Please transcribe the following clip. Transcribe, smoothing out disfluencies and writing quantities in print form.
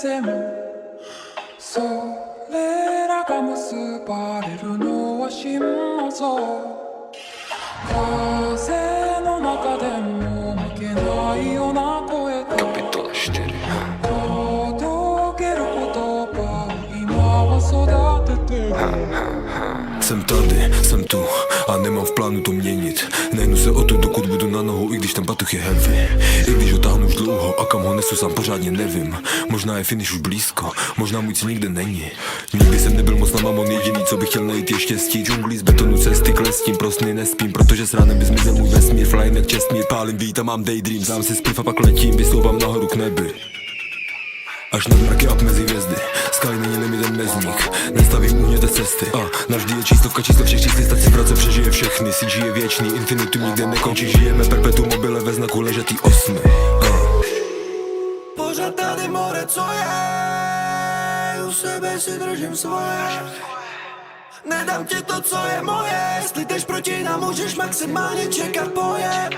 せもそれらが結ばれるのは心の像風の中でも負けないような声と届ける言葉を今は育ててる Jsem tady, jsem tu a nemám v plánu to měnit. Nehnu se o to, dokud budu na nohou, i když ten batoh je heavy. I když ho táhnu už dlouho a kam ho nesu sám pořádně nevím. Možná je finish už blízko, možná můj cíl nikde není. Nikdy jsem nebyl moc na mamon, jediný co bych chtěl najít je štěstí. Džunglí z betonu cesty klestím, prostý nespím, protože s ránem by zmizel můj vesmír. Flying jak čestmír, pálím vít a mám daydream. Dám si spliv a pak letím, vyslouvám nahoru k nebi. Až nad mraky up mezi hvězdy, skaly není limitem mezník. Nestavím uhněte cesty a navždy je číslovka číslo všech čísly. Stať si práce přežije všechny, CG je věčný, infinitum nikde nekončí. Žijeme perpetuum mobile ve znaku ležatý osmy. Pořád tady more, co je, u sebe si držím svoje. Nedám ti to, co je moje, jestli jdeš proti nám, můžeš maximálně čekat boje.